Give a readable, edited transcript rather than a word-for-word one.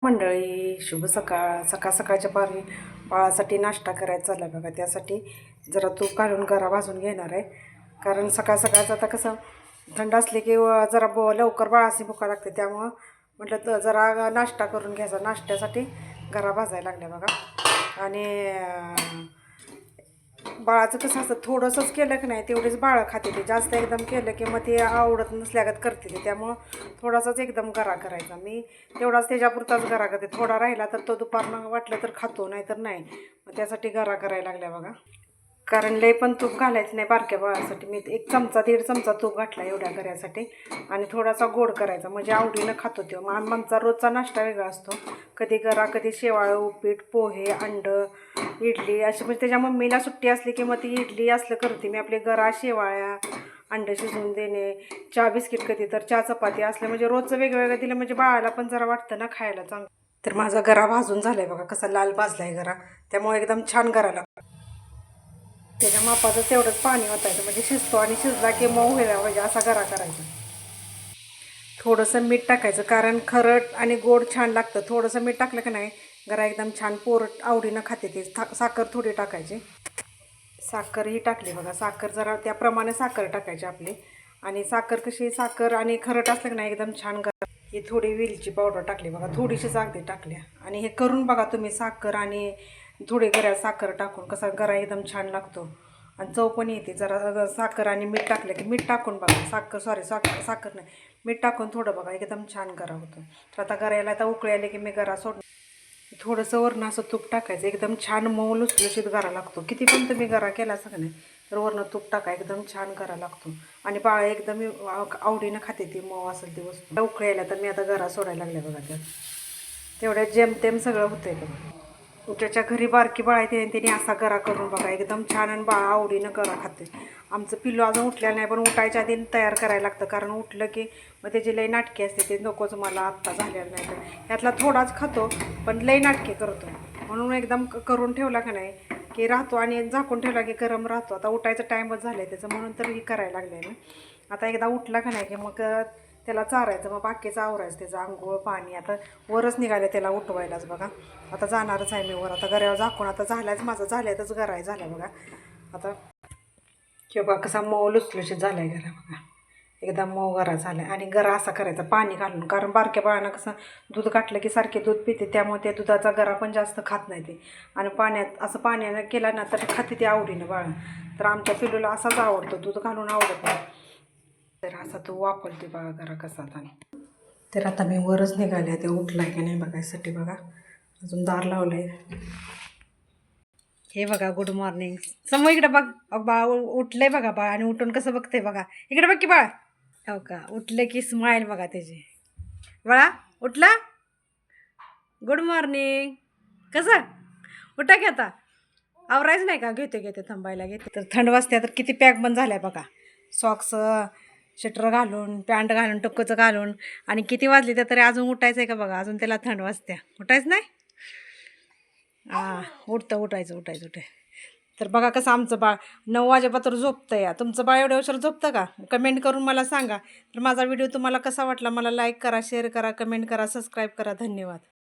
मंडळी शुभ सकाळ. सकाळच्या पारी बाळासाठी नाश्ता करायचा झाला बघा. त्यासाठी जरा तूप घालून गरा भाजून घेणार आहे. कारण सकाळचं आता कसं थंड असले की जरा लवकर बाळाची भुका लागते. त्यामुळं म्हटलं तर जरा नाश्ता करून घ्यायचा. नाश्त्यासाठी गरा भाजायला लागल्या बघा. आणि बाळाचं कसं असतं थोडंसंच केलं की नाही तेवढीच बाळं खाते. ते जास्त एकदम केलं की मग ते आवडत नसल्यागत करते ते. त्यामुळं थोडासाच एकदम गरा करायचा. मी तेवढाच त्याच्यापुरताच गरा करते. थोडा राहिला तर तो दुपारनं वाटलं तर खातो, नाही तर नाही. मग त्यासाठी गरा करायला लागल्या बघा. कारण लय पण तूप घालायचं नाही बारक्या बाळासाठी. मी 1 चमचा 1.5 चमचा तूप घातला एवढ्या गऱ्यासाठी. आणि थोडासा गोड करायचा म्हणजे आवडीनं खातो तो. आमचा रोजचा नाश्ता वेगळा असतो. कधी गरा, कधी शेवाळं, उपीट, पोहे, अंडं, इडली अशी. म्हणजे त्याच्या मम्मीला सुट्टी असली की मग ती इडली असलं करते मी. आपले गरा, शेवाळ्या, अंडं शिजवून देणे, चहा बिस्किट, कधी तर चहा चपाती असलं म्हणजे रोजचं वेगवेगळं दिलं म्हणजे बाळाला पण जरा वाटतं ना खायला चांगलं. तर माझा गरा भाजून झालाय बघा. कसा लाल भाजलाय गरा. त्यामुळे एकदम छान गरा लागतो. त्याच्या मापाचं तेवढंच पाणी ओतायचं म्हणजे शिजतो. आणि शिजला की मऊ व्हायला पाहिजे असा गरा करायचा. थोडंसं मीठ टाकायचं कारण खरट आणि गोड छान लागतं. थोडंसं मीठ टाकलं की नाही गरा एकदम छान पोरट आवडीनं खाते ते. साखर थोडी टाकायची. साखर ही टाकली बघा. साखर जरा त्याप्रमाणे साखर टाकायची आपली. आणि साखर कशी, साखर आणि खरट असलं की नाही एकदम छान गरा. ही थोडी वेलची पावडर टाकली बघा. थोडीशीच अगदी टाकल्या. आणि हे करून बघा तुम्ही साखर आणि थोडी गऱ्यात साखर टाकून कसा गरा एकदम छान लागतो. आणि चव पण येते. जरा साखर आणि मीठ टाकलं की मीठ टाकून बघा. साखर नाही, मीठ टाकून थोडं बघा एकदम छान गरा होतो. तर आता गऱ्याला आता उकळी आले की मी गरा सोडणार. थोडंसं वरनं असं तूप टाकायचं. एकदम छान मऊ लुसलुशीत गरा लागतो. किती पण तुम्ही गरा केला असं का नाही तर वरनं तूप टाका. एकदम छान गरा लागतो. आणि बाळ एकदम आवडीनं खाते ती मऊ असेल ती वस्तू. उकळी आल्या तर मी आता गरा सोडायला लागले बघा. त्यात तेवढ्यात जेमतेम सगळं होतंय बघा. ज्याच्या घरी बारकी बाळ आहे त्यांनी असा गरा करून बघा. एकदम छान आणि बाळ आवडीनं गरा खाते. आमचं पिल्लू अजून उठलेलं नाही पण उठायच्या आधी तयार करायला लागतं. कारण उठलं की मग त्याची लई नाटके असते. ते नकोच मला आत्ता झालेलं नाही तर ह्यातला थोडाच खातो पण लई नाटके करतो. म्हणून एकदम करून ठेवला का नाही की राहतो. आणि झाकून ठेवला की गरम राहतो. आता उठायचं टाईमच झालं आहे त्याचं म्हणून तर ही करायला लागलं आहे मी. आता एकदा उठला का नाही की मग त्याला चारायचं. मग बाकीचं आवरायचं त्याचं आंघोळ पाणी. आता वरच निघाले त्याला उठवायलाच बघा. आता जाणारच आहे मी वर. आता गऱ्यावर झाकून आता झाल्याच माझं झाल्यातच गरा झाला बघा. आता किंवा कसा मऊ लुसलुशीत झाला आहे गरा बघा. एकदम मऊ गरा झाला आहे. आणि गरा असा करायचा पाणी घालून. कारण बारक्या बाळांना कसं दूध काटलं की सारखे दूध पिते. त्यामुळे त्या दुधाचा गरा पण जास्त खात नाही ते. आणि पाण्यात असं पाण्यानं केला ना तर खाते ते आवडीनं बाळा. तर आमच्या पिल्लूला असाच आवडतो. दूध घालून आवडत नाही. तर असा तो वापरते बघा गरा कसा आता. तर आता मी वरच निघाले. ते उठलाय की नाही बघायसाठी बघा. अजून दार लावलंय. हे बघा गुड मॉर्निंग. समोर इकडे बघ. बाळ उठलंय बघा. बाळ आणि उठून कसं बघते बघा. इकडे बघ की बाळ. हो का. उठले की स्माईल बघा त्याची. बाळा उठला. Good morning. कसं उठा की आता. आवरायचं नाही का. घेते थांबायला घेते. तर थंड वाजते तर किती पॅक बंद झाल्या बघा. सॉक्स, शटर घालून, पॅन्ट घालून, टक्कोचं घालून. आणि किती वाजली तर तरी अजून उठायचं आहे का बघा. अजून त्याला थंड वाजत्या. उठायचं नाही. उठायचं. तर बघा कसं आमचं बाळ 9 वाजेपासून झोपतं या. तुमचं बाळ एवढ्या उशीर झोपतं का. कमेंट करून मला सांगा. तर माझा व्हिडिओ तुम्हाला कसा वाटला मला लाईक करा, शेअर करा, कमेंट करा, सबस्क्राईब करा. धन्यवाद.